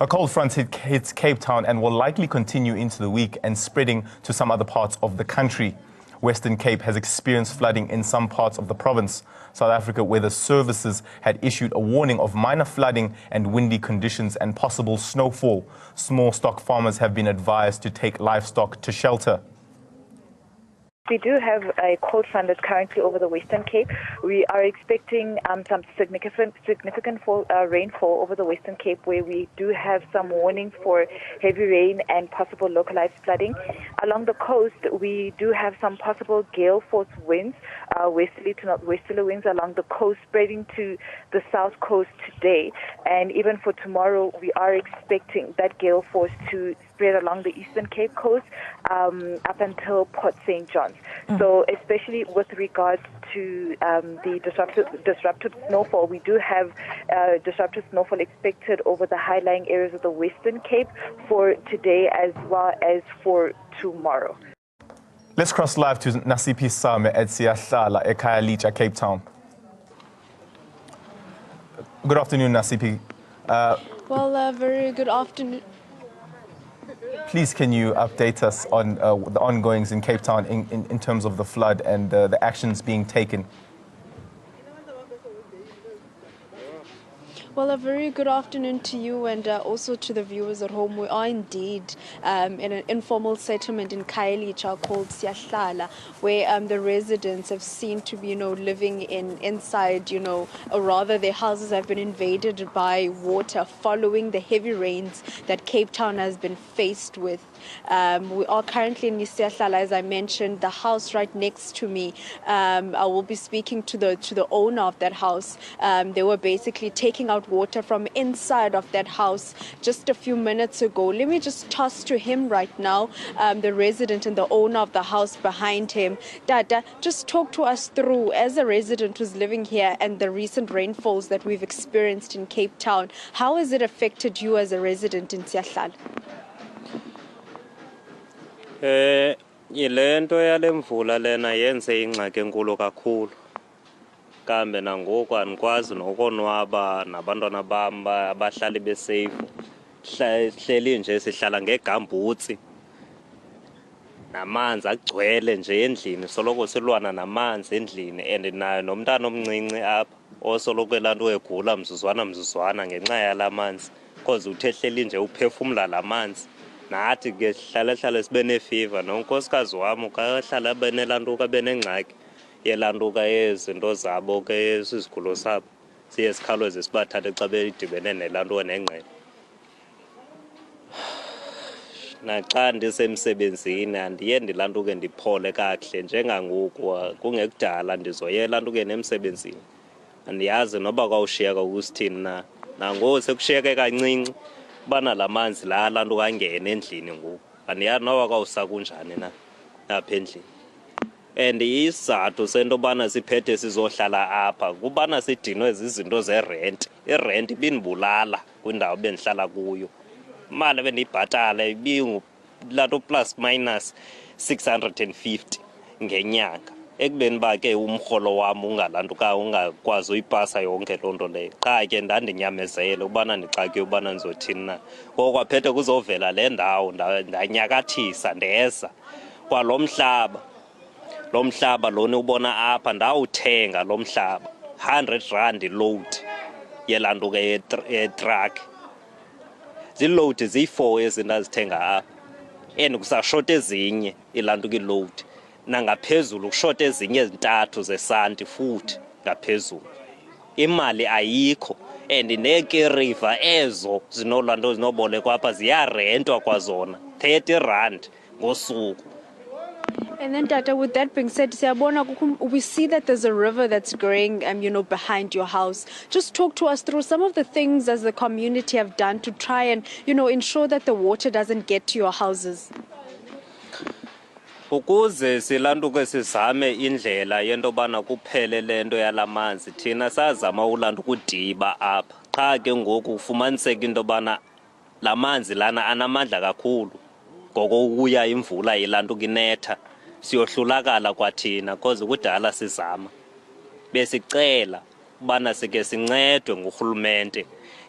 A cold front hits Cape Town and will likely continue into the week and spreading to some other parts of the country. Western Cape has experienced flooding in some parts of the province. South Africa Weather Services had issued a warning of minor flooding and windy conditions and possible snowfall. Small stock farmers have been advised to take livestock to shelter. We do have a cold front that's currently over the Western Cape. We are expecting some significant rainfall over the Western Cape, where we do have some warnings for heavy rain and possible localized flooding. Along the coast, we do have some possible gale force winds, westerly to northwesterly winds along the coast, spreading to the south coast today. And even for tomorrow, we are expecting that gale force to spread along the Eastern Cape coast up until Port St. John's. So especially with regards to the disrupted snowfall, we do have disrupted snowfall expected over the high-lying areas of the Western Cape for today as well as for tomorrow. Let's cross live to Nasiphi Same at Siyahlala, eKhayelitsha, Cape Town. Good afternoon, Nasiphi. Very good afternoon. Please, can you update us on the ongoings in Cape Town in terms of the flood and the actions being taken? Well, a very good afternoon to you and also to the viewers at home. We are indeed in an informal settlement in Khayelitsha called Siyahlala, where the residents have seen to be, living inside, or rather their houses have been invaded by water following the heavy rains that Cape Town has been faced with. We are currently in Siyahlala, as I mentioned, the house right next to me. I will be speaking to the owner of that house. They were basically taking out water from inside of that house just a few minutes ago. Let me just toss to him right now, the resident and the owner of the house behind him. Dada, just talk to us through, as a resident who's living here and the recent rainfalls that we've experienced in Cape Town, how has it affected you as a resident in Siyahlala? Yile nto yale mvula lena yenze ingxaki enkulu kakhulu. Kambe nangoku andikwazi nokonwaba nabantwana bam abahlali besafe. Hleli nje sihlala ngegambutsi. Namanzi agcwele nje endlini, soloko silwana namanzi endlini, and nayo nomntana omncinci apha osoloko elanto egula mzuzwana ngenxa yala manzi, because uthe hleli nje uphefumla la manzi. Nathi ke hlala sibe nefiva, nonkosikazi wam ukahlala benelanto benengxaki yelantuka yezinto zabo ke sizigulo sabo, siye sikhawuleze sibathathe xa bedibene nelanto nengqele. Naxa ndisemsebenzini andiye ndilantuke ndiphole kakuhle njengangoku, kungekudala ndizoyela ntuke nemsebenzini. Andiyazi noba kwawushiyeka kusithini na. Nangoku sekushiyeke kancinci bana la manzi la lanto kangene endlini ngoku. Andiyazi noba kwawusakunjani na apha endlini. And isizathu sento bana siphethe sizohlala apha kubana sidinwe zizinto zerent. Irent ibinibulala kwindawo bendihlala kuyo. Imali bendiyibhatala ibingulanto plus minus 650 ngenyanga. Ekubeni ba ke umrholo wam ungakwazi uyipasa yonke loo nto leyo. Qha ke ndandinyamezele ubana ndixakwe ubana ndizothini na. Ngoko kwaphethe kuzovela le ndawo ndanyakathisa ndeza kwalo mhlaba. Lo mhlaba lona ubona apha ndawuthenga lo mhlaba 100 rand load yelanto ke truck. Ziload ziyi4 ezindazithenga apha, and kusashota ezinye ilanto ke load. Nangaphezulu kushota ezinye ezintathu zesanti futhi ngaphezulu. Imali ayikho, and nekeriva ezo zinolanto zinobolekwa apha ziyarentwa kwazona 30 rand ngosuku. And then, Tata, with that being said, we see that there's a river that's growing, behind your house. Just talk to us through some of the things as the community have done to try and, ensure that the water doesn't get to your houses. Ukuze silantuke sizame indlela yento bana kuphele lento yalamanzi, thina sazama ulanto kudiba apha. Qha ke ngoku kufumaniseka into bana lamanzi lana anamandla kakhulu. Ngoko ukuya imvula ilanto kinetha siyohlulakala kwathina because kudala sizama. Besicela bana sike sincedwe ngurhulumente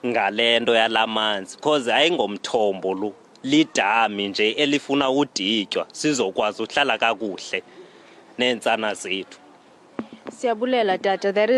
ngale nto yalamanzi because ayingomthombo lo lidami nje elifuna uditywa sizokwazi uhlala kakuhle neentsana zethu. Siyabulela tata. That is